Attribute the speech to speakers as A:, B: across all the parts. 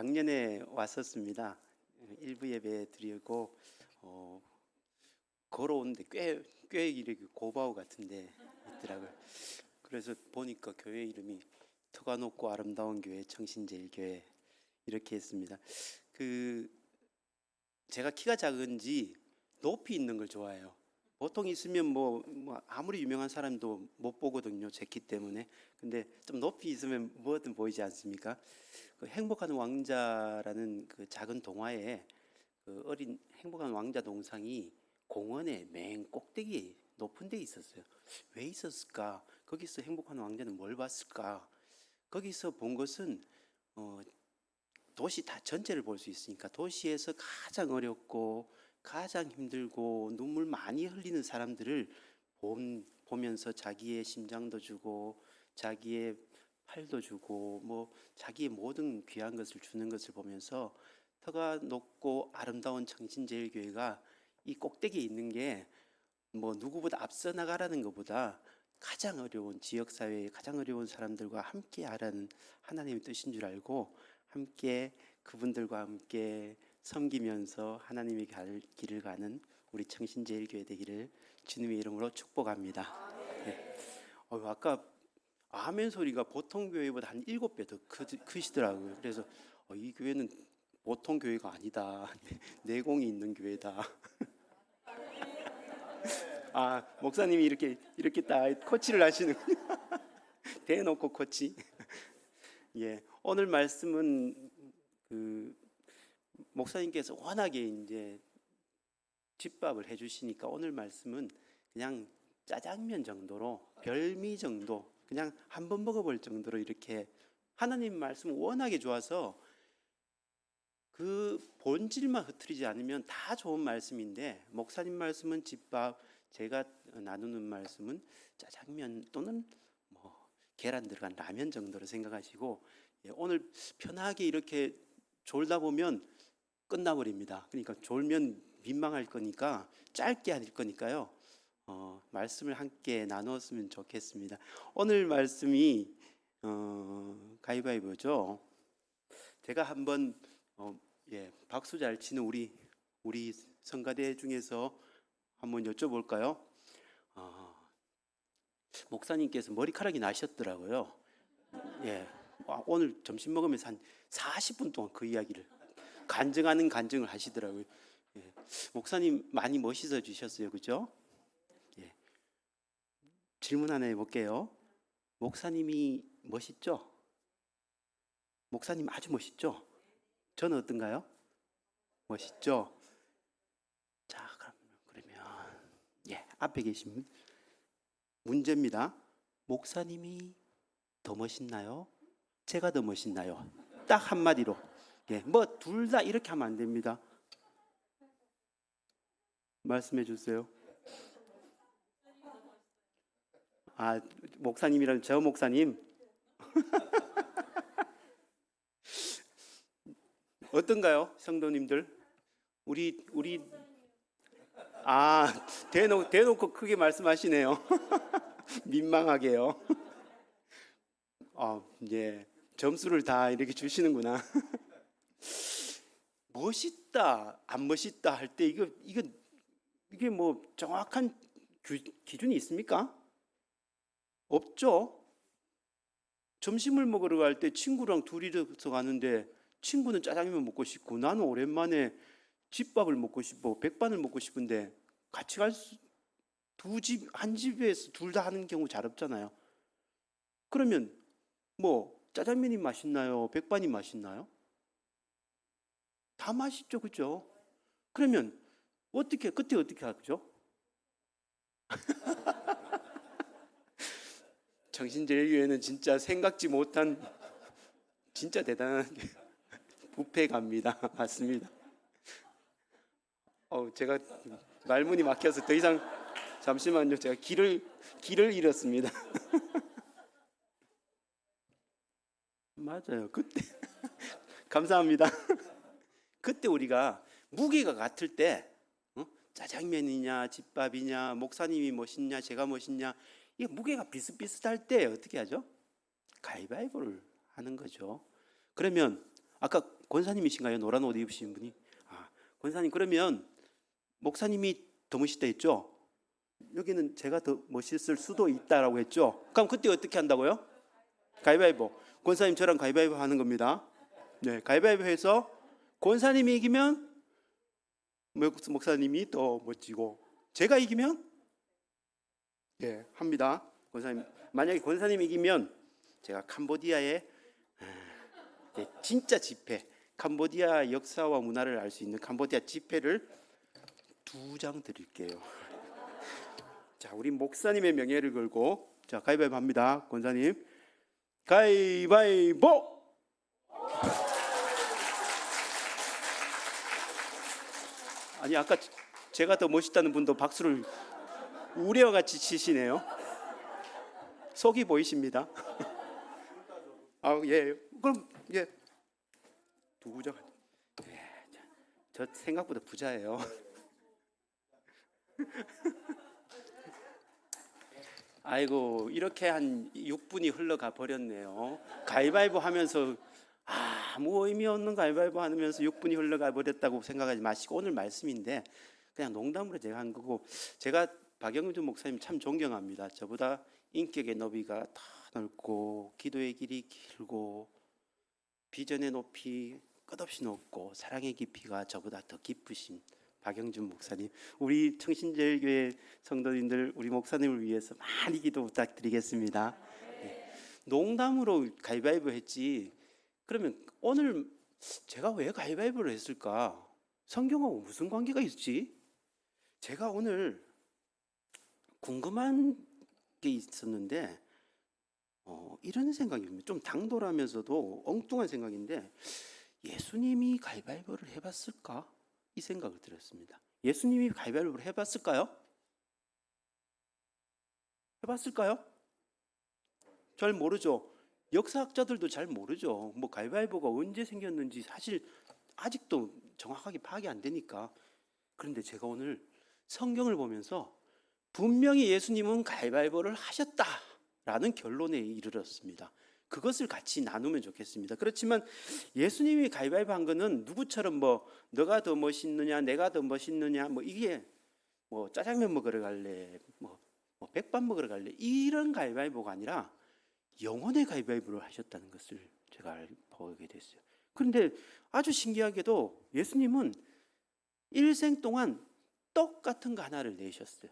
A: 작년에 왔었습니다. 일부 예배 드리고 걸어오는데 꽤 이렇게 고바우 같은데 있더라고요. 그래서 보니까 교회 이름이 터가 높고 아름다운 교회 청신제일교회 이렇게 했습니다. 그 제가 키가 작은지 높이 있는 걸 좋아해요. 보통 있으면 뭐 아무리 유명한 사람도 못 보거든요, 제 키 때문에. 근데 좀 높이 있으면 뭐든 보이지 않습니까? 그 행복한 왕자라는 그 작은 동화에 그 어린 행복한 왕자 동상이 공원의 맨 꼭대기 높은 데 있었어요. 왜 있었을까? 거기서 행복한 왕자는 뭘 봤을까? 거기서 본 것은 어, 도시 다 전체를 볼 수 있으니까 도시에서 가장 어렵고 가장 힘들고 눈물 많이 흘리는 사람들을 보면서 자기의 심장도 주고 자기의 팔도 주고 뭐 자기의 모든 귀한 것을 주는 것을 보면서 터가 높고 아름다운 청신제일교회가 이 꼭대기에 있는 게 뭐 누구보다 앞서 나가라는 것보다 가장 어려운 지역사회의 가장 어려운 사람들과 함께 하라는 하나님의 뜻인 줄 알고 함께 그분들과 함께 섬기면서 하나님의 길을 가는 우리 청신제일교회 되기를 주님의 이름으로 축복합니다. 네. 아까 아멘 소리가 보통 교회보다 한 7배 더 크시더라고요. 그래서 이 교회는 보통 교회가 아니다. 내공이 있는 교회다. 목사님이 이렇게 딱 코치를 하시는 대놓고 코치. 예, 오늘 말씀은 그 목사님께서 워낙에 이제 집밥을 해주시니까 오늘 말씀은 그냥 짜장면 정도로 별미 정도 그냥 한 번 먹어볼 정도로 이렇게 하나님 말씀 워낙에 좋아서 그 본질만 흐트리지 않으면 다 좋은 말씀인데 목사님 말씀은 집밥, 제가 나누는 말씀은 짜장면 또는 뭐 계란 들어간 라면 정도로 생각하시고 오늘 편하게 이렇게 졸다 보면 끝나버립니다. 그러니까 졸면 민망할 거니까 짧게 할 거니까요. 말씀을 함께 나눴으면 좋겠습니다. 오늘 말씀이 가위바위보죠. 제가 한번 박수 잘 치는 우리 성가대 중에서 한번 여쭤볼까요? 목사님께서 머리카락이 나셨더라고요. 예, 오늘 점심 먹으면서 한 40분 동안 그 이야기를 간증을 하시더라고요. 예, 목사님 많이 멋있어지셨어요, 그죠? 예, 질문 하나 해볼게요. 목사님이 멋있죠? 목사님 아주 멋있죠? 저는 어떤가요? 멋있죠? 자, 그러면 앞에 계신 분 문제입니다. 목사님이 더 멋있나요? 제가 더 멋있나요? 딱 한마디로. 뭐 둘 다 이렇게 하면 안 됩니다. 말씀해 주세요. 목사님이라면 저 목사님 어떤가요, 성도님들? 우리 대놓고 크게 말씀하시네요. 민망하게요. 점수를 다 이렇게 주시는구나. 멋있다, 안 멋있다 할 때 이게 뭐 정확한 기준이 있습니까? 없죠. 점심을 먹으러 갈 때 친구랑 둘이서 가는데 친구는 짜장면 먹고 싶고 나는 오랜만에 집밥을 먹고 싶고 백반을 먹고 싶은데 같이 한 집에서 둘 다 하는 경우 잘 없잖아요. 그러면 뭐 짜장면이 맛있나요? 백반이 맛있나요? 다 맛있죠, 그죠? 그러면 그때 어떻게 하죠? 정신제일교회는 진짜 생각지 못한 진짜 대단한 뷔페 갑니다. 맞습니다. 제가 말문이 막혀서 더 이상 잠시만요. 제가 길을 잃었습니다. 맞아요. 그때 감사합니다. 그때 우리가 무게가 같을 때 짜장면이냐 집밥이냐 목사님이 멋있냐 제가 멋있냐 이게 무게가 비슷비슷할 때 어떻게 하죠? 가위바위보를 하는 거죠. 그러면 아까 권사님이신가요? 노란 옷 입으신 분이? 권사님, 그러면 목사님이 더 멋있다 했죠? 여기는 제가 더 멋있을 수도 있다라고 했죠? 그럼 그때 어떻게 한다고요? 가위바위보. 권사님 저랑 가위바위보 하는 겁니다. 네, 가위바위보 해서 권사님이 이기면 목사님이 더 멋지고, 제가 이기면 합니다. 권사님, 만약에 권사님이 이기면 제가 캄보디아의 진짜 지폐, 캄보디아 역사와 문화를 알 수 있는 캄보디아 지폐를 2장 드릴게요. 자, 우리 목사님의 명예를 걸고, 자, 가위바위보 합니다. 권사님, 가위바위보. 아니, 아까 제가 더 멋있다는 분도 박수를 우레와 같이 치시네요. 속이 보이십니다. 예. 그럼 2장. 저 생각보다 부자예요. 아이고, 이렇게 한 6분이 흘러가 버렸네요. 가위바위보 하면서 아무 의미 없는 가위바위보 하면서 6분이 흘러가 버렸다고 생각하지 마시고, 오늘 말씀인데 그냥 농담으로 제가 한 거고, 제가 박영준 목사님 참 존경합니다. 저보다 인격의 너비가 더 넓고 기도의 길이 길고 비전의 높이 끝없이 높고 사랑의 깊이가 저보다 더 깊으신 박영준 목사님, 우리 청신제일교회 성도님들, 우리 목사님을 위해서 많이 기도 부탁드리겠습니다. 네. 농담으로 가위바위보 했지, 그러면 오늘 제가 왜 가위바위보를 했을까? 성경하고 무슨 관계가 있지? 제가 오늘 궁금한 게 있었는데 이런 생각입니다. 좀 당돌하면서도 엉뚱한 생각인데, 예수님이 가위바위보를 해봤을까? 이 생각을 들었습니다. 예수님이 가위바위보를 해봤을까요? 해봤을까요? 잘 모르죠. 역사학자들도 잘 모르죠. 뭐 가위바위보가 언제 생겼는지 사실 아직도 정확하게 파악이 안 되니까. 그런데 제가 오늘 성경을 보면서 분명히 예수님은 가위바위보를 하셨다라는 결론에 이르렀습니다. 그것을 같이 나누면 좋겠습니다. 그렇지만 예수님이 가위바위보 한 거는 누구처럼 뭐 너가 더 멋있느냐, 내가 더 멋있느냐, 뭐 이게 뭐 짜장면 먹으러 갈래, 뭐 백반 먹으러 갈래, 이런 가위바위보가 아니라 영혼의 가위바위보를 하셨다는 것을 제가 보게 됐어요. 그런데 아주 신기하게도 예수님은 일생 동안 똑같은 거 하나를 내셨어요.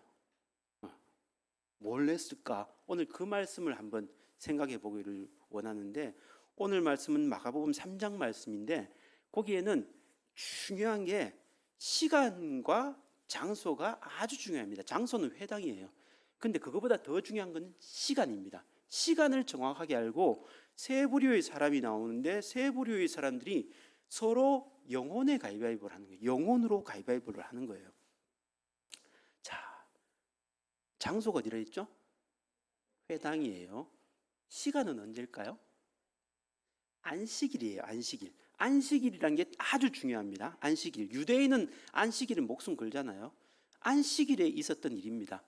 A: 뭘 냈을까? 오늘 그 말씀을 한번 생각해 보기를 원하는데, 오늘 말씀은 마가복음 3장 말씀인데, 거기에는 중요한 게 시간과 장소가 아주 중요합니다. 장소는 회당이에요. 근데 그거보다 더 중요한 건 시간입니다. 시간을 정확하게 알고 세 부류의 사람이 나오는데, 세 부류의 사람들이 서로 영혼의 가위바위보를 하는 거예요. 영혼으로 가위바위보를 하는 거예요. 자, 장소가 어디라 했죠? 회당이에요. 시간은 언제일까요? 안식일이에요. 안식일. 안식일이란 게 아주 중요합니다. 안식일. 유대인은 안식일은 목숨 걸잖아요. 안식일에 있었던 일입니다.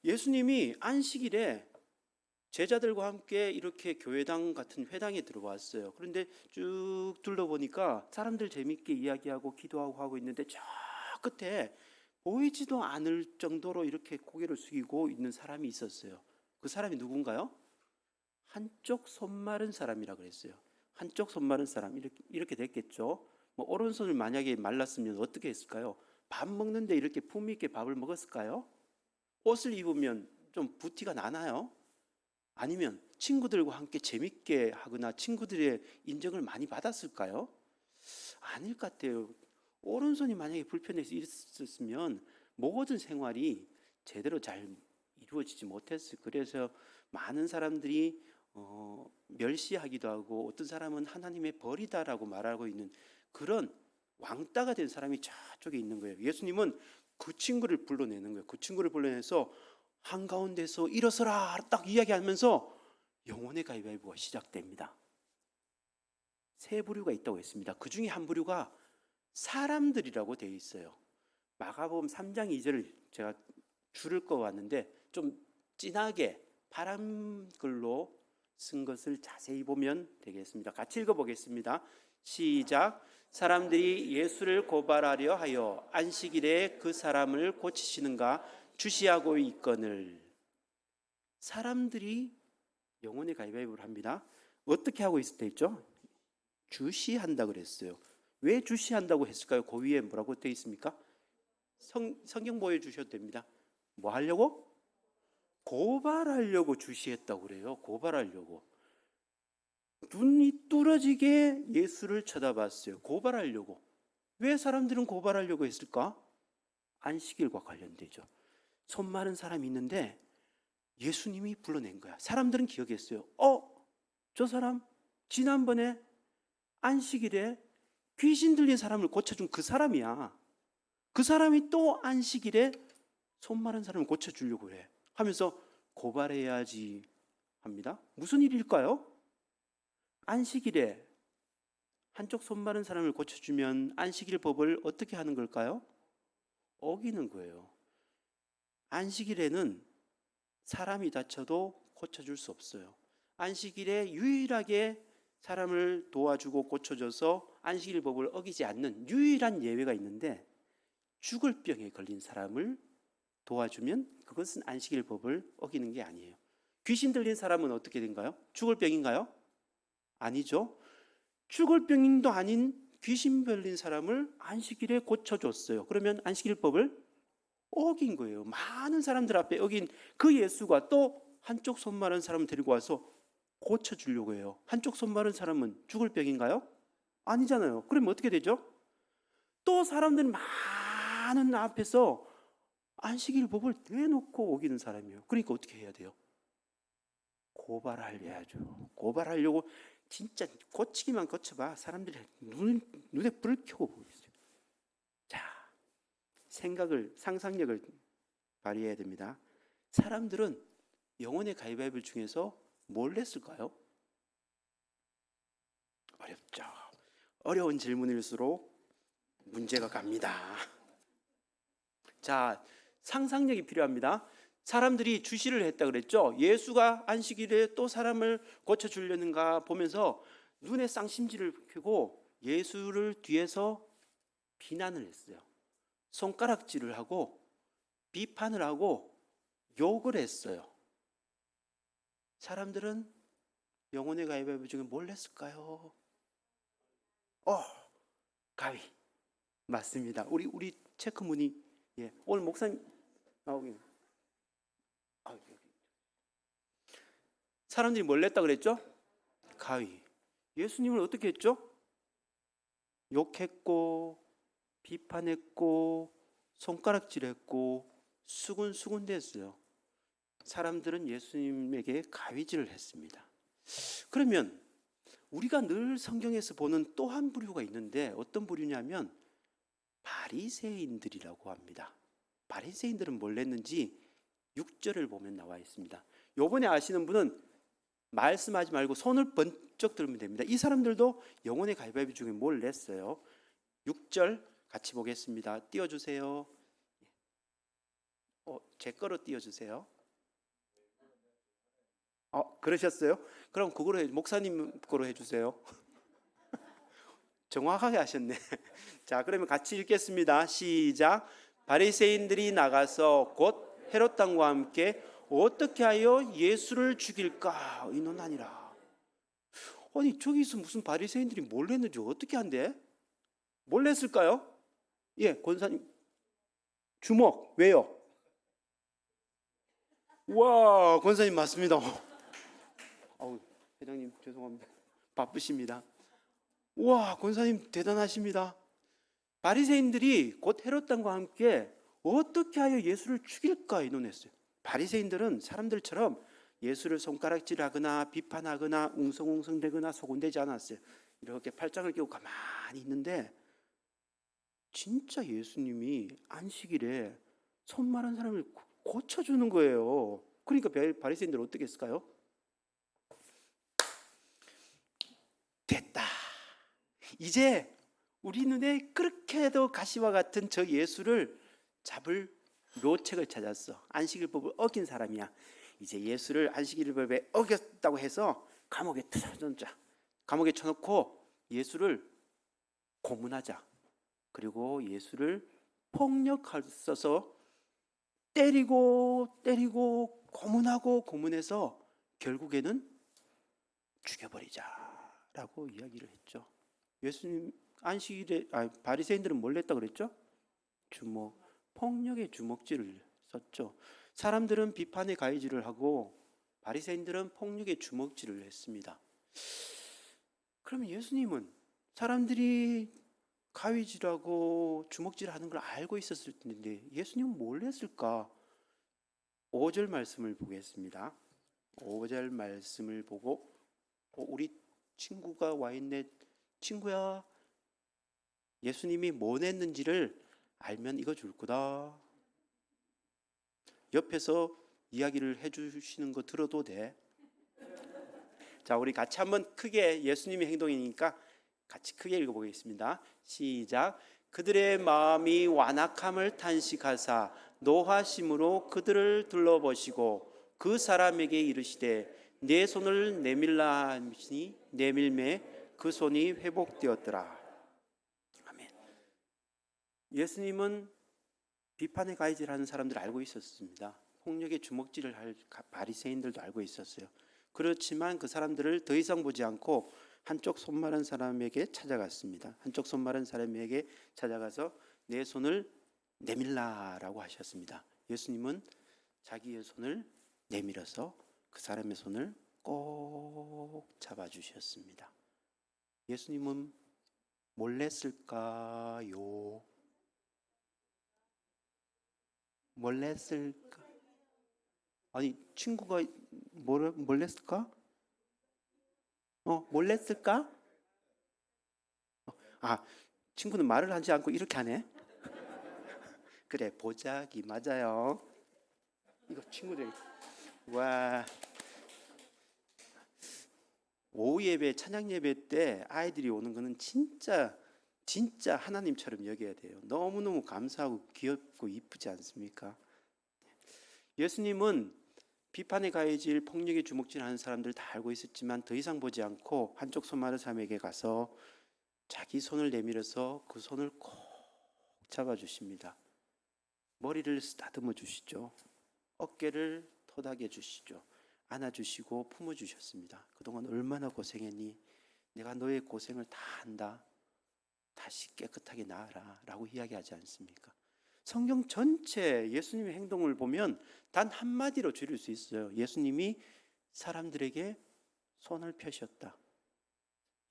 A: 예수님이 안식일에 제자들과 함께 이렇게 교회당 같은 회당에 들어왔어요. 그런데 쭉 둘러보니까 사람들 재밌게 이야기하고 기도하고 하고 있는데, 저 끝에 보이지도 않을 정도로 이렇게 고개를 숙이고 있는 사람이 있었어요. 그 사람이 누군가요? 한쪽 손 마른 사람이라 그랬어요. 한쪽 손 마른 사람, 이렇게 됐겠죠. 뭐 오른손을 만약에 말랐으면 어떻게 했을까요? 밥 먹는데 이렇게 품위 있게 밥을 먹었을까요? 옷을 입으면 좀 부티가 나나요? 아니면 친구들과 함께 재밌게 하거나 친구들의 인정을 많이 받았을까요? 아닐 것 같아요. 오른손이 만약에 불편해서 있었으면 모든 생활이 제대로 잘 이루어지지 못했어요. 그래서 많은 사람들이 멸시하기도 하고, 어떤 사람은 하나님의 벌이다라고 말하고 있는 그런 왕따가 된 사람이 저쪽에 있는 거예요. 예수님은 그 친구를 불러내는 거예요. 그 친구를 불러내서 한가운데서 일어서라 딱 이야기하면서 영혼의 가위바위보가 시작됩니다. 세 부류가 있다고 했습니다. 그 중에 한 부류가 사람들이라고 되어 있어요. 마가복음 3장 2절을 제가 줄을 거 왔는데 좀 진하게 파란 글로 쓴 것을 자세히 보면 되겠습니다. 같이 읽어보겠습니다. 시작. 사람들이 예수를 고발하려 하여 안식일에 그 사람을 고치시는가 주시하고 있거늘. 사람들이 영혼의 가위바위보를 합니다. 어떻게 하고 있을 때 있죠? 주시한다 그랬어요. 왜 주시한다고 했을까요? 그 위에 뭐라고 되어 있습니까? 성경 보여주셔도 됩니다. 뭐 하려고? 고발하려고 주시했다고 그래요. 고발하려고. 눈이 뚫어지게 예수를 쳐다봤어요. 고발하려고. 왜 사람들은 고발하려고 했을까? 안식일과 관련되죠. 손 마른 사람이 있는데 예수님이 불러낸 거야. 사람들은 기억했어요. 저 사람 지난번에 안식일에 귀신 들린 사람을 고쳐준 그 사람이야. 그 사람이 또 안식일에 손 마른 사람을 고쳐주려고 해. 하면서 고발해야지 합니다. 무슨 일일까요? 안식일에 한쪽 손 마른 사람을 고쳐주면 안식일 법을 어떻게 하는 걸까요? 어기는 거예요. 안식일에는 사람이 다쳐도 고쳐줄 수 없어요. 안식일에 유일하게 사람을 도와주고 고쳐줘서 안식일 법을 어기지 않는 유일한 예외가 있는데, 죽을 병에 걸린 사람을 도와주면 그것은 안식일 법을 어기는 게 아니에요. 귀신 들린 사람은 어떻게 된가요? 죽을 병인가요? 아니죠. 죽을 병도 아닌 귀신 들린 사람을 안식일에 고쳐줬어요. 그러면 안식일 법을 어긴 거예요. 많은 사람들 앞에 어긴 그 예수가 또 한쪽 손 마른 사람을 데리고 와서 고쳐주려고 해요. 한쪽 손 마른 사람은 죽을 병인가요? 아니잖아요. 그러면 어떻게 되죠? 또 사람들이 많은 앞에서 안식일 법을 대놓고 어기는 사람이에요. 그러니까 어떻게 해야 돼요? 고발해야죠. 고발하려고 진짜 고치기만 고쳐봐. 사람들이 눈에 불을 켜고 보고 있어요. 자, 상상력을 발휘해야 됩니다. 사람들은 영혼의 가위바위보 중에서 뭘 냈을까요? 어렵죠. 어려운 질문일수록 문제가 갑니다. 자, 상상력이 필요합니다. 사람들이 주시를 했다 그랬죠. 예수가 안식일에 또 사람을 고쳐주려는가 보면서 눈에 쌍심지를 켜고 예수를 뒤에서 비난을 했어요. 손가락질을 하고 비판을 하고 욕을 했어요. 사람들은 영혼의 가위바위보 중에 뭘 했을까요? 가위. 맞습니다. 우리 체크무늬. 예, 오늘 목사님 나오긴. 사람들이 뭘 냈다 그랬죠? 가위. 예수님을 어떻게 했죠? 욕했고 비판했고 손가락질했고 수군수군 됐어요. 사람들은 예수님에게 가위질을 했습니다. 그러면 우리가 늘 성경에서 보는 또 한 부류가 있는데, 어떤 부류냐면 바리새인들이라고 합니다. 바리새인들은 뭘 냈는지 6절을 보면 나와 있습니다. 요번에 아시는 분은 말씀하지 말고 손을 번쩍 들면 됩니다. 이 사람들도 영혼의 가위바위보 중에 뭘 냈어요. 6절 같이 보겠습니다. 띄워주세요. 제 거로 띄워주세요. 그러셨어요? 그럼 그거로 목사님 거로 해주세요. 정확하게 하셨네. 자, 그러면 같이 읽겠습니다. 시작. 바리새인들이 나가서 곧 헤롯 왕과 함께 어떻게 하여 예수를 죽일까 의논하니라. 아니, 저기서 무슨 바리새인들이 뭘 했는지 어떻게 한대? 뭘 했을까요? 예, 권사님. 주먹. 왜요? 와, 권사님 맞습니다. 회장님 죄송합니다. 바쁘십니다. 와, 권사님 대단하십니다. 바리새인들이 곧 헤롯 왕과 함께 어떻게 하여 예수를 죽일까 의논했어요. 바리새인들은 사람들처럼 예수를 손가락질하거나 비판하거나 웅성웅성대거나 소곤대지 않았어요. 이렇게 팔짱을 끼고 가만히 있는데, 진짜 예수님이 안식일에 손 마른 사람을 고쳐주는 거예요. 그러니까 바리새인들은 어떻게 했을까요? 됐다. 이제 우리 눈에 그렇게도 가시와 같은 저 예수를 잡을 묘책을 찾았어. 안식일법을 어긴 사람이야. 이제 예수를 안식일법에 어겼다고 해서 감옥에 쳐놓자. 감옥에 쳐놓고 예수를 고문하자. 그리고 예수를 폭력하셔서 때리고 고문하고 고문해서 결국에는 죽여버리자라고 이야기를 했죠. 예수님 안식일에 바리새인들은 뭘 했다 그랬죠? 폭력의 주먹질을 썼죠. 사람들은 비판의 가해질을 하고 바리새인들은 폭력의 주먹질을 했습니다. 그러면 예수님은 사람들이 가위질하고 주먹질하는 걸 알고 있었을 텐데 예수님은 뭘 했을까? 5절 말씀을 보겠습니다. 5절 말씀을 보고 우리 친구가 와 있네. 친구야, 예수님이 뭐 했는지를 알면 이거 줄 거다. 옆에서 이야기를 해주시는 거 들어도 돼. 자, 우리 같이 한번 크게, 예수님의 행동이니까 같이 크게 읽어보겠습니다. 시작. 그들의 마음이 완악함을 탄식하사 노하심으로 그들을 둘러보시고 그 사람에게 이르시되 내 손을 내밀라 하시니 내밀매 그 손이 회복되었더라. 아멘. 예수님은 비판의 가해질하는 사람들을 알고 있었습니다. 폭력의 주먹질을 할 바리새인들도 알고 있었어요. 그렇지만 그 사람들을 더 이상 보지 않고 한쪽 손 마른 사람에게 찾아갔습니다. 한쪽 손 마른 사람에게 찾아가서 내 손을 내밀라라고 하셨습니다. 예수님은 자기의 손을 내밀어서 그 사람의 손을 꼭 잡아주셨습니다. 예수님은 뭘 했을까요? 뭘 했을까? 아니, 친구가 뭘 했을까? 뭘 했을까? 친구는 말을 하지 않고 이렇게 하네. 그래, 보자기 맞아요. 이거 친구들. 와. 오후 예배, 찬양 예배 때 아이들이 오는 거는 진짜 하나님처럼 여겨야 돼요. 너무너무 감사하고 귀엽고 이쁘지 않습니까? 예수님은 비판의 가해질, 폭력의 주먹질하는 사람들 다 알고 있었지만 더 이상 보지 않고 한쪽 손 마른 사람에게 가서 자기 손을 내밀어서 그 손을 꼭 잡아주십니다. 머리를 쓰다듬어 주시죠. 어깨를 토닥여 주시죠. 안아주시고 품어주셨습니다. 그동안 얼마나 고생했니? 내가 너의 고생을 다 안다. 다시 깨끗하게 나아라 라고 이야기하지 않습니까? 성경 전체 예수님의 행동을 보면 단 한마디로 줄일 수 있어요. 예수님이 사람들에게 손을 펴셨다.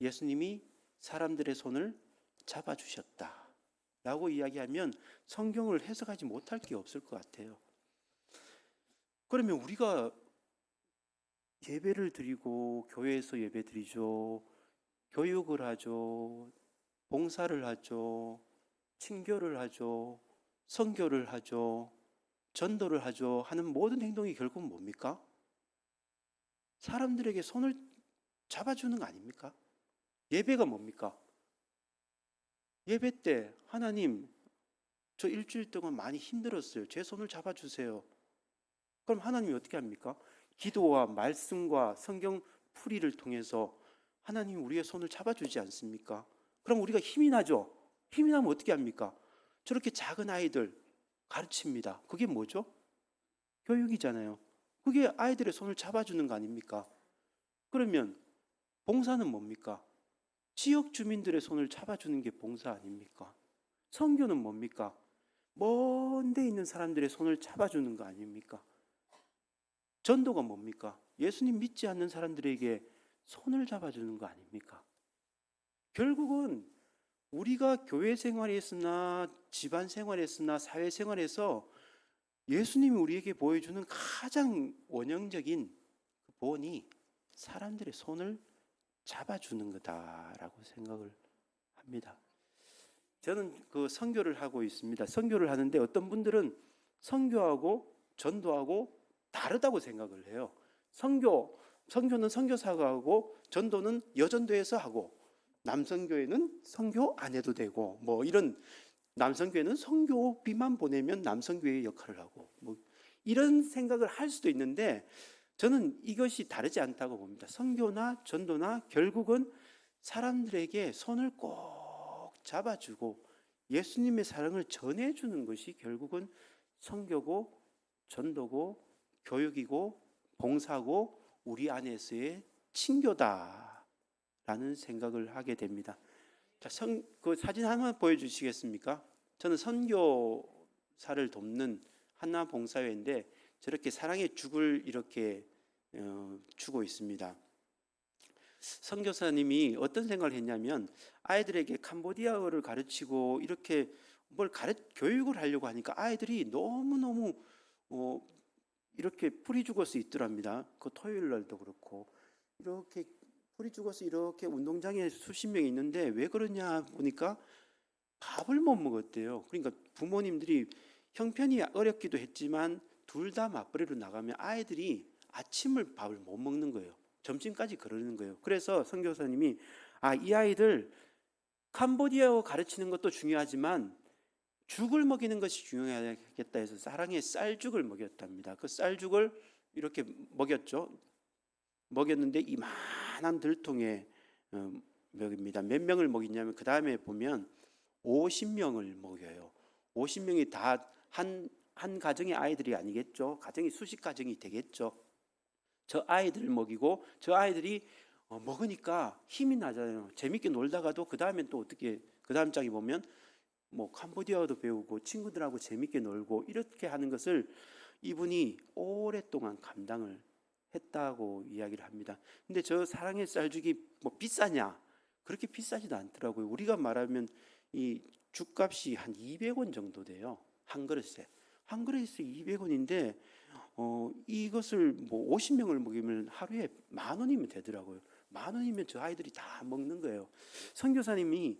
A: 예수님이 사람들의 손을 잡아주셨다 라고 이야기하면 성경을 해석하지 못할 게 없을 것 같아요. 그러면 우리가 예배를 드리고 교회에서 예배 드리죠. 교육을 하죠. 봉사를 하죠. 친교를 하죠. 선교를 하죠. 전도를 하죠. 하는 모든 행동이 결국은 뭡니까? 사람들에게 손을 잡아주는 거 아닙니까? 예배가 뭡니까? 예배 때 하나님, 저 일주일 동안 많이 힘들었어요. 제 손을 잡아주세요. 그럼 하나님이 어떻게 합니까? 기도와 말씀과 성경 풀이를 통해서 하나님 우리의 손을 잡아주지 않습니까? 그럼 우리가 힘이 나죠? 힘이 나면 어떻게 합니까? 저렇게 작은 아이들 가르칩니다. 그게 뭐죠? 교육이잖아요. 그게 아이들의 손을 잡아주는 거 아닙니까? 그러면 봉사는 뭡니까? 지역 주민들의 손을 잡아주는 게 봉사 아닙니까? 선교는 뭡니까? 먼 데 있는 사람들의 손을 잡아주는 거 아닙니까? 전도가 뭡니까? 예수님 믿지 않는 사람들에게 손을 잡아주는 거 아닙니까? 결국은 우리가 교회 생활에서나 집안 생활에서나 사회 생활에서 예수님이 우리에게 보여주는 가장 원형적인 본이 사람들의 손을 잡아주는 거다라고 생각을 합니다. 저는 그 선교를 하고 있습니다. 선교를 하는데 어떤 분들은 선교하고 전도하고 다르다고 생각을 해요. 선교는 선교사가 하고 전도는 여전도에서 하고 남선교회는 선교 안 해도 되고 뭐 이런 남선교회는 선교비만 보내면 남선교회의 역할을 하고 뭐 이런 생각을 할 수도 있는데 저는 이것이 다르지 않다고 봅니다. 선교나 전도나 결국은 사람들에게 손을 꼭 잡아주고 예수님의 사랑을 전해주는 것이 결국은 선교고 전도고 교육이고 봉사고 우리 안에서의 친교다라는 생각을 하게 됩니다. 자, 그 사진 하나 보여주시겠습니까? 저는 선교사를 돕는 하나 봉사회인데 저렇게 사랑의 죽을 이렇게 주고 있습니다. 선교사님이 어떤 생각을 했냐면 아이들에게 캄보디아어를 가르치고 이렇게 교육을 하려고 하니까 아이들이 너무너무 이렇게 풀이 죽어서 있더랍니다. 그 토요일 날도 그렇고 이렇게 풀이 죽어서 이렇게 운동장에 수십 명이 있는데 왜 그러냐 보니까 밥을 못 먹었대요. 그러니까 부모님들이 형편이 어렵기도 했지만 둘 다 맞벌이로 나가면 아이들이 아침을 밥을 못 먹는 거예요. 점심까지 그러는 거예요. 그래서 선교사님이 이 아이들 캄보디아어 가르치는 것도 중요하지만 죽을 먹이는 것이 중요하겠다 해서 사랑의 쌀죽을 먹였답니다. 그 쌀죽을 이렇게 먹였는데 이만한 들통에 먹입니다. 몇 명을 먹이냐면 그 다음에 보면 50명을 먹여요. 50명이 다 한 가정의 아이들이 아니겠죠. 가정이 수십 가정이 되겠죠. 저 아이들을 먹이고 저 아이들이 먹으니까 힘이 나잖아요. 재밌게 놀다가도 그 다음엔 또 어떻게 그 다음 장에 보면 뭐 캄보디아어도 배우고 친구들하고 재밌게 놀고 이렇게 하는 것을 이분이 오랫동안 감당을 했다고 이야기를 합니다. 근데 저 사랑의 쌀죽이 뭐 비싸냐? 그렇게 비싸지도 않더라고요. 우리가 말하면 이 죽값이 한 200원 정도 돼요. 한 그릇에 200원인데 이것을 뭐 50명을 먹이면 하루에 10,000원이면 되더라고요. 10,000원이면 저 아이들이 다 먹는 거예요. 선교사님이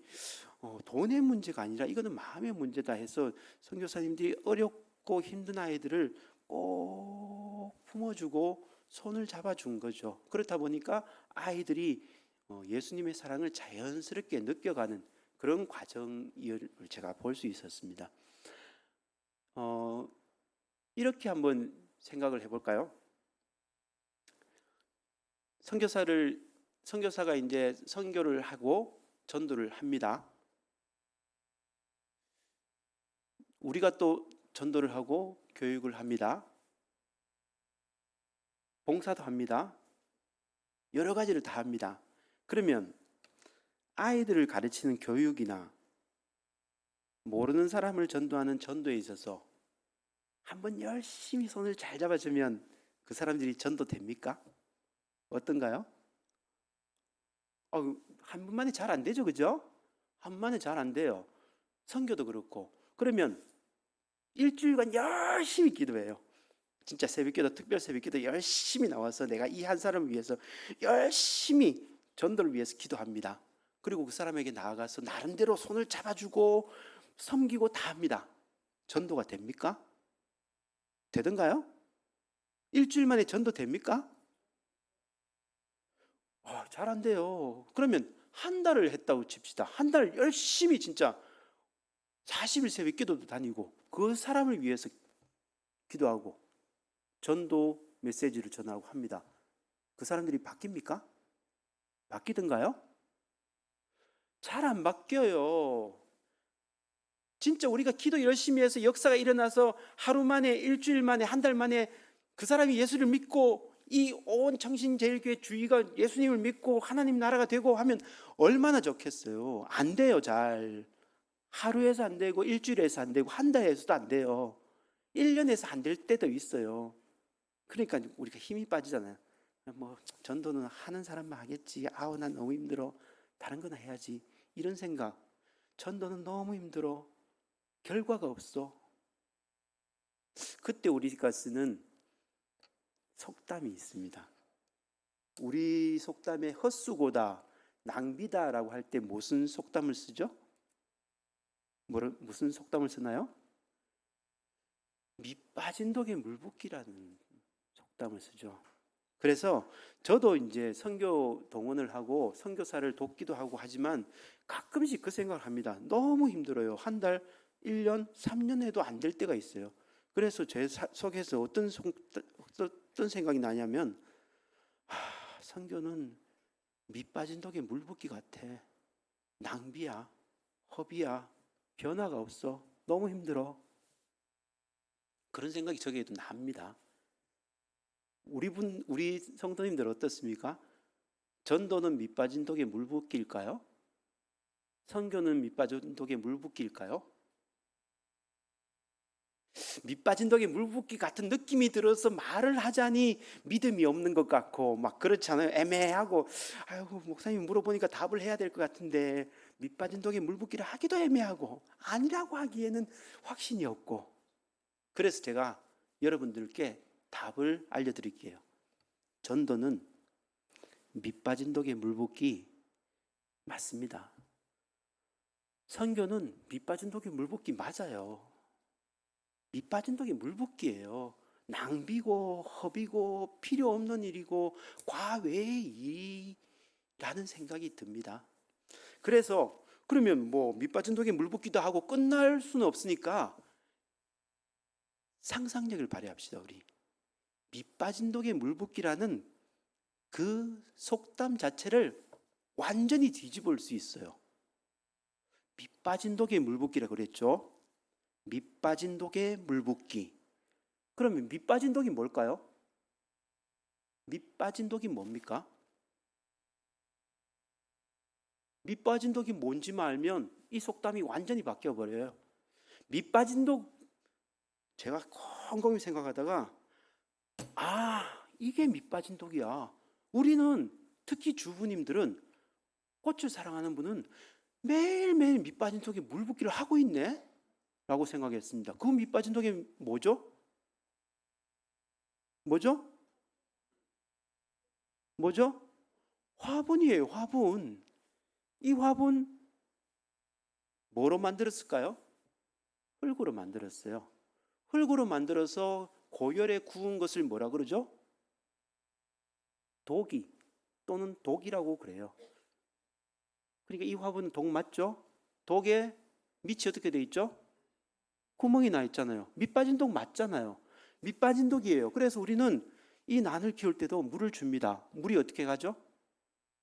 A: 돈의 문제가 아니라 이거는 마음의 문제다 해서 선교사님들이 어렵고 힘든 아이들을 꼭 품어주고 손을 잡아준 거죠. 그렇다 보니까 아이들이 예수님의 사랑을 자연스럽게 느껴가는 그런 과정을 제가 볼 수 있었습니다. 이렇게 한번 생각을 해볼까요? 선교사가 이제 선교를 하고 전도를 합니다. 우리가 또 전도를 하고 교육을 합니다. 봉사도 합니다. 여러 가지를 다 합니다. 그러면 아이들을 가르치는 교육이나 모르는 사람을 전도하는 전도에 있어서 한번 열심히 손을 잘 잡아주면 그 사람들이 전도됩니까? 어떤가요? 한 번만에 잘 안 되죠, 그죠? 한 번만에 잘 안 돼요. 선교도 그렇고. 그러면 일주일간 열심히 기도해요. 진짜 새벽기도, 특별 새벽기도 열심히 나와서 내가 이 한 사람을 위해서 열심히 전도를 위해서 기도합니다. 그리고 그 사람에게 나아가서 나름대로 손을 잡아주고 섬기고 다 합니다. 전도가 됩니까? 되던가요? 일주일 만에 전도 됩니까? 잘 안 돼요. 그러면 한 달을 했다고 칩시다. 한 달 열심히 진짜 40일 새벽 기도도 다니고 그 사람을 위해서 기도하고 전도 메시지를 전하고 합니다. 그 사람들이 바뀝니까? 바뀌던가요? 잘 안 바뀌어요. 진짜 우리가 기도 열심히 해서 역사가 일어나서 하루 만에, 일주일 만에, 한 달 만에 그 사람이 예수를 믿고 이 온 청신제일교회 주의가 예수님을 믿고 하나님 나라가 되고 하면 얼마나 좋겠어요. 안 돼요. 잘 하루에서 안 되고 일주일에서 안 되고 한 달에서도 안 돼요. 1년에서 안 될 때도 있어요. 그러니까 우리가 힘이 빠지잖아요. 뭐 전도는 하는 사람만 하겠지. 난 너무 힘들어. 다른 거나 해야지. 이런 생각. 전도는 너무 힘들어. 결과가 없어. 그때 우리가 쓰는 속담이 있습니다. 우리 속담에 헛수고다, 낭비다라고 할 때 무슨 속담을 쓰죠? 무슨 속담을 쓰나요? 밑 빠진 독에 물 붓기라는 속담을 쓰죠. 그래서 저도 이제 선교 동원을 하고 선교사를 돕기도 하고 하지만 가끔씩 그 생각을 합니다. 너무 힘들어요. 한 달, 1년, 3년 해도 안 될 때가 있어요. 그래서 제 속에서 어떤 생각이 나냐면 선교는 밑 빠진 독에 물 붓기 같아. 낭비야, 허비야, 변화가 없어. 너무 힘들어. 그런 생각이 저에게도 납니다. 우리 성도님들 어떻습니까? 전도는 밑 빠진 독에 물 붓기일까요? 선교는 밑 빠진 독에 물 붓기일까요? 밑 빠진 독에 물 붓기 같은 느낌이 들어서 말을 하자니 믿음이 없는 것 같고 막 그렇잖아요. 애매하고 아이고 목사님 물어보니까 답을 해야 될 것 같은데 밑 빠진 독에 물 붓기를 하기도 애매하고 아니라고 하기에는 확신이 없고 그래서 제가 여러분들께 답을 알려드릴게요. 전도는 밑 빠진 독에 물 붓기 맞습니다. 선교는 밑 빠진 독에 물 붓기 맞아요. 밑 빠진 독에 물 붓기예요. 낭비고 허비고 필요 없는 일이고 과외의 일이라는 생각이 듭니다. 그래서 그러면 뭐 밑 빠진 독에 물 붓기도 하고 끝날 수는 없으니까 상상력을 발휘합시다. 우리 밑 빠진 독에 물 붓기라는 그 속담 자체를 완전히 뒤집어 올 수 있어요. 밑 빠진 독에 물 붓기라 그랬죠. 밑 빠진 독에 물 붓기. 그러면 밑 빠진 독이 뭘까요? 밑 빠진 독이 뭡니까? 밑 빠진 독이 뭔지만 알면 이 속담이 완전히 바뀌어 버려요. 밑 빠진 독 제가 곰곰이 생각하다가 이게 밑 빠진 독이야. 우리는 특히 주부님들은 꽃을 사랑하는 분은 매일매일 밑 빠진 독에 물 붓기를 하고 있네 라고 생각했습니다. 그 밑 빠진 독이 뭐죠? 뭐죠? 뭐죠? 화분이에요. 화분. 이 화분 뭐로 만들었을까요? 흙으로 만들었어요. 흙으로 만들어서 고열에 구운 것을 뭐라 그러죠? 독이 또는 독이라고 그래요. 그러니까 이 화분은 독 맞죠? 독에 밑이 어떻게 돼 있죠? 구멍이 나 있잖아요. 밑 빠진 독 맞잖아요. 밑 빠진 독이에요. 그래서 우리는 이 난을 키울 때도 물을 줍니다. 물이 어떻게 가죠?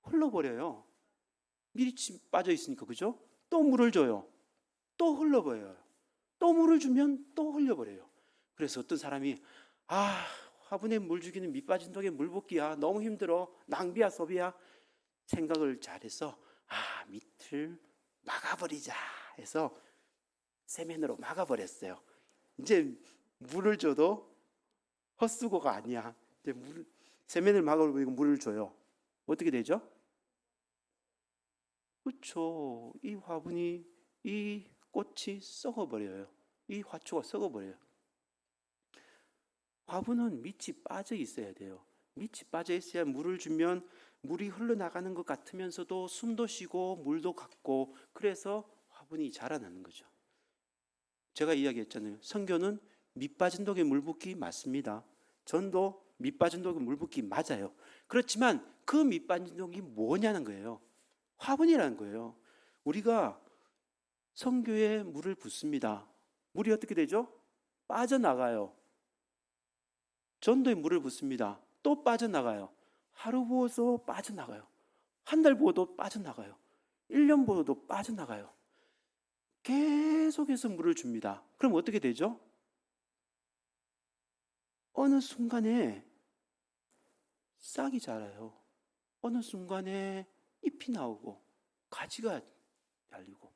A: 흘러버려요. 밑이 빠져 있으니까 그죠? 또 물을 줘요. 또 흘러버려요. 또 물을 주면 또 흘려버려요. 그래서 어떤 사람이 화분에 물 주기는 밑 빠진 독에 물 붓기야. 너무 힘들어. 낭비야 소비야. 생각을 잘해서 밑을 막아버리자 해서 세면으로 막아버렸어요. 이제 물을 줘도 헛수고가 아니야. 이제 세면을 막아버리고 물을 줘요. 어떻게 되죠? 그렇죠. 이 화분이 이 꽃이 썩어버려요. 이 화초가 썩어버려요. 화분은 밑이 빠져 있어야 돼요. 밑이 빠져 있어야 물을 주면 물이 흘러나가는 것 같으면서도 숨도 쉬고 물도 갖고 그래서 화분이 자라나는 거죠. 제가 이야기했잖아요. 선교는 밑 빠진 독에 물 붓기 맞습니다. 전도 밑 빠진 독에 물 붓기 맞아요. 그렇지만 그 밑 빠진 독이 뭐냐는 거예요. 화분이라는 거예요. 우리가 선교에 물을 붓습니다. 물이 어떻게 되죠? 빠져나가요. 전도에 물을 붓습니다. 또 빠져나가요. 하루 부어서 빠져나가요. 한 달 부어도 빠져나가요. 1년 부어도 빠져나가요. 계속해서 물을 줍니다. 그럼 어떻게 되죠? 어느 순간에 싹이 자라요. 어느 순간에 잎이 나오고 가지가 달리고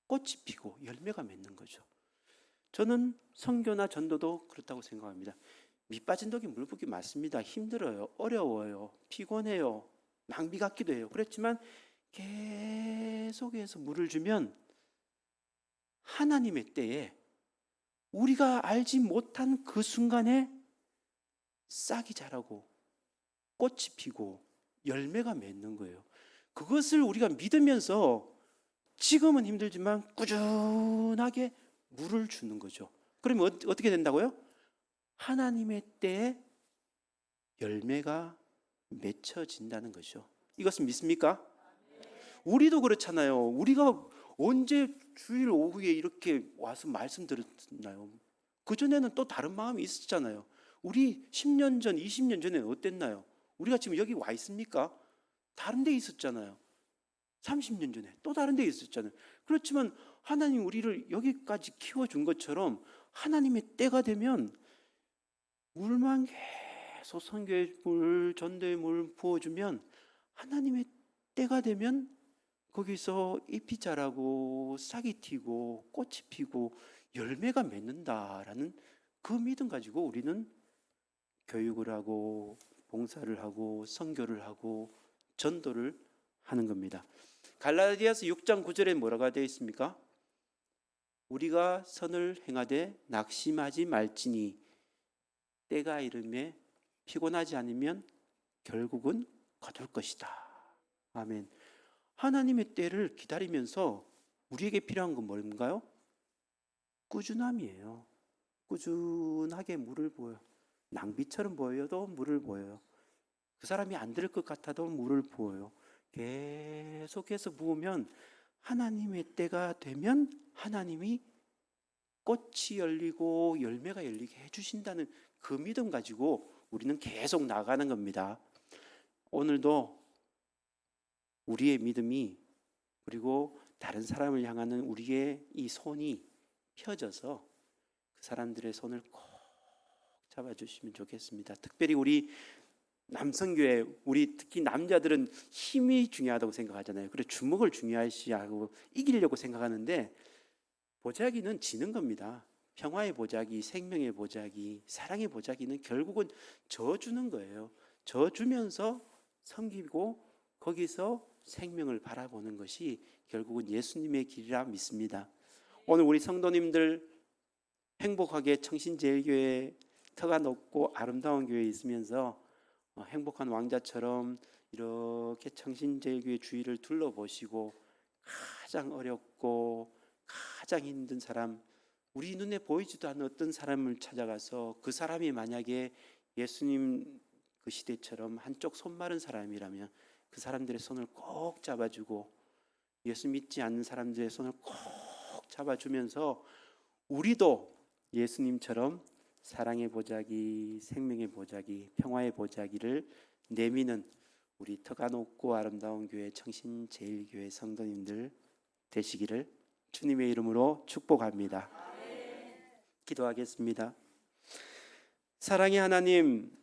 A: 꽃이 피고 열매가 맺는 거죠. 저는 선교나 전도도 그렇다고 생각합니다. 밑 빠진 독이 물 붓기 맞습니다. 힘들어요. 어려워요. 피곤해요. 낭비 같기도 해요. 그렇지만 계속해서 물을 주면 하나님의 때에 우리가 알지 못한 그 순간에 싹이 자라고 꽃이 피고 열매가 맺는 거예요. 그것을 우리가 믿으면서 지금은 힘들지만 꾸준하게 물을 주는 거죠. 그러면 어떻게 된다고요? 하나님의 때에 열매가 맺혀진다는 거죠. 이것은 믿습니까? 우리도 그렇잖아요. 우리가 언제 주일 오후에 이렇게 와서 말씀 들었나요? 그전에는 또 다른 마음이 있었잖아요. 우리 10년 전, 20년 전에는 어땠나요? 우리가 지금 여기 와 있습니까? 다른 데 있었잖아요. 30년 전에 또 다른 데 있었잖아요. 그렇지만 하나님 우리를 여기까지 키워준 것처럼 하나님의 때가 되면 물만 계속 선교의 물, 전도의 물 부어주면 하나님의 때가 되면 거기서 잎이 자라고 싹이 튀고 꽃이 피고 열매가 맺는다라는 그 믿음 가지고 우리는 교육을 하고 봉사를 하고 선교를 하고 전도를 하는 겁니다. 갈라디아서 6장 9절에 뭐라고 되어 있습니까? 우리가 선을 행하되 낙심하지 말지니 때가 이르매 피곤하지 않으면 결국은 거둘 것이다. 아멘. 하나님의 때를 기다리면서 우리에게 필요한 건 뭔가요? 꾸준함이에요. 꾸준하게 물을 부어요. 낭비처럼 보여도 물을 부어요. 그 사람이 안 들을 것 같아도 물을 부어요. 계속해서 부으면 하나님의 때가 되면 하나님이 꽃이 열리고 열매가 열리게 해주신다는 그 믿음 가지고 우리는 계속 나가는 겁니다. 오늘도 우리의 믿음이 그리고 다른 사람을 향하는 우리의 이 손이 펴져서 그 사람들의 손을 꼭 잡아주시면 좋겠습니다. 특별히 우리 남성교회, 우리 특히 남자들은 힘이 중요하다고 생각하잖아요. 그래서 주먹을 중요시하고 이기려고 생각하는데 보자기는 지는 겁니다. 평화의 보자기, 생명의 보자기, 사랑의 보자기는 결국은 져주는 거예요. 져주면서 섬기고 거기서 생명을 바라보는 것이 결국은 예수님의 길이라 믿습니다. 오늘 우리 성도님들 행복하게 청신제일교회 터가 높고 아름다운 교회에 있으면서 행복한 왕자처럼 이렇게 청신제일교회 주위를 둘러보시고 가장 어렵고 가장 힘든 사람, 우리 눈에 보이지도 않는 어떤 사람을 찾아가서 그 사람이 만약에 예수님 그 시대처럼 한쪽 손 마른 사람이라면 그 사람들의 손을 꼭 잡아주고 예수 믿지 않는 사람들의 손을 꼭 잡아주면서 우리도 예수님처럼 사랑의 보자기, 생명의 보자기, 평화의 보자기를 내미는 우리 터가 높고 아름다운 교회 청신제일교회 성도님들 되시기를 주님의 이름으로 축복합니다. 기도하겠습니다. 사랑의 하나님,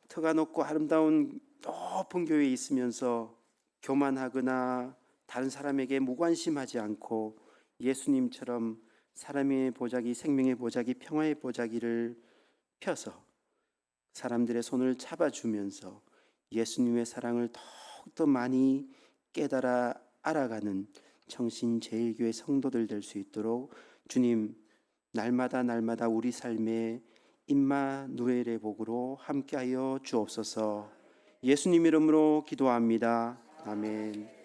A: 터가 높고 아름다운 높은 교회에 있으면서 교만하거나 다른 사람에게 무관심하지 않고 예수님처럼 사람의 보자기, 생명의 보자기, 평화의 보자기를 펴서 사람들의 손을 잡아주면서 예수님의 사랑을 더욱더 많이 깨달아 알아가는 청신제일교회 성도들 될 수 있도록 주님 날마다 우리 삶에 임마누엘의 복으로 함께하여 주옵소서. 예수님 이름으로 기도합니다. 아멘.